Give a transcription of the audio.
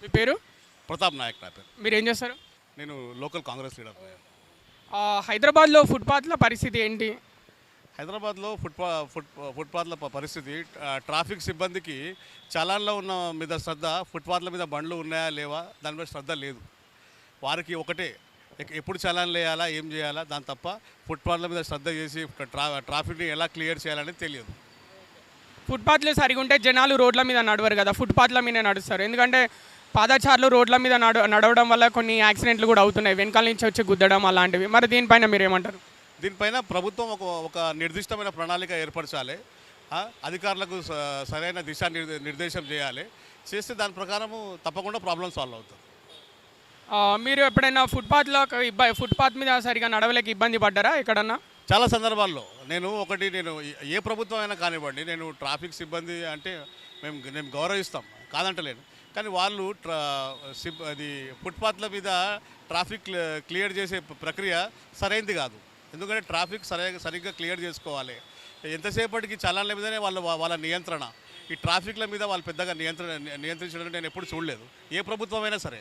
మీ పేరు? ప్రతాప్ నాయక్ నా పేరు. మీరేం చేస్తారు? నేను లోకల్ కాంగ్రెస్ లీడర్. హైదరాబాద్లో ఫుట్పాత్ల పరిస్థితి ఏంటి? హైదరాబాద్లో ఫుట్పాత్ల పరిస్థితి, ట్రాఫిక్ సిబ్బందికి చలాన్లో ఉన్న మీద శ్రద్ధ, ఫుట్పాత్ల మీద బండ్లు ఉన్నాయా లేవా దాని మీద శ్రద్ధ లేదు. వారికి ఒకటే ఎప్పుడు చలాన్ వేయాలా, ఏం చేయాలా, దాని తప్ప ఫుట్పాత్ల మీద శ్రద్ధ చేసి ట్రాఫిక్ని ఎలా క్లియర్ చేయాలని తెలియదు. ఫుట్పాత్లు సరిగా ఉంటే జనాలు రోడ్ల మీద నడవరు కదా, ఫుట్పాత్ల మీద నడుస్తారు. ఎందుకంటే పాదచారులు రోడ్ల మీద నడవడం వల్ల కొన్ని యాక్సిడెంట్లు కూడా అవుతున్నాయి, వెనకాల నుంచి వచ్చి గుద్దడం అలాంటివి. మరి దీనిపైన మీరు ఏమంటారు? దీనిపైన ప్రభుత్వం ఒక నిర్దిష్టమైన ప్రణాళిక ఏర్పరచాలి. అధికారులకు సరైన నిర్దేశం చేయాలి. చేస్తే దాని ప్రకారము తప్పకుండా ప్రాబ్లం సాల్వ్ అవుతుంది. మీరు ఎప్పుడైనా ఫుట్పాత్ మీద సరిగా నడవలేక ఇబ్బంది పడ్డారా ఎక్కడన్నా? చాలా సందర్భాల్లో నేను ఏ ప్రభుత్వం అయినా కానివ్వండి, నేను ట్రాఫిక్ సిబ్బంది అంటే నేను గౌరవిస్తాం, కాదంటలేను. కానీ వాళ్ళు అది ఫుట్పాత్ల మీద ట్రాఫిక్ క్లియర్ చేసే ప్రక్రియ సరైనది కాదు. ఎందుకంటే ట్రాఫిక్ సరిగ్గా క్లియర్ చేసుకోవాలి. ఎంతసేపటికి చలాన్ల మీదనే వాళ్ళ నియంత్రణ. ఈ ట్రాఫిక్ల మీద వాళ్ళు పెద్దగా నియంత్రించడం నేను ఎప్పుడు చూడలేదు, ఏ ప్రభుత్వం అయినా సరే.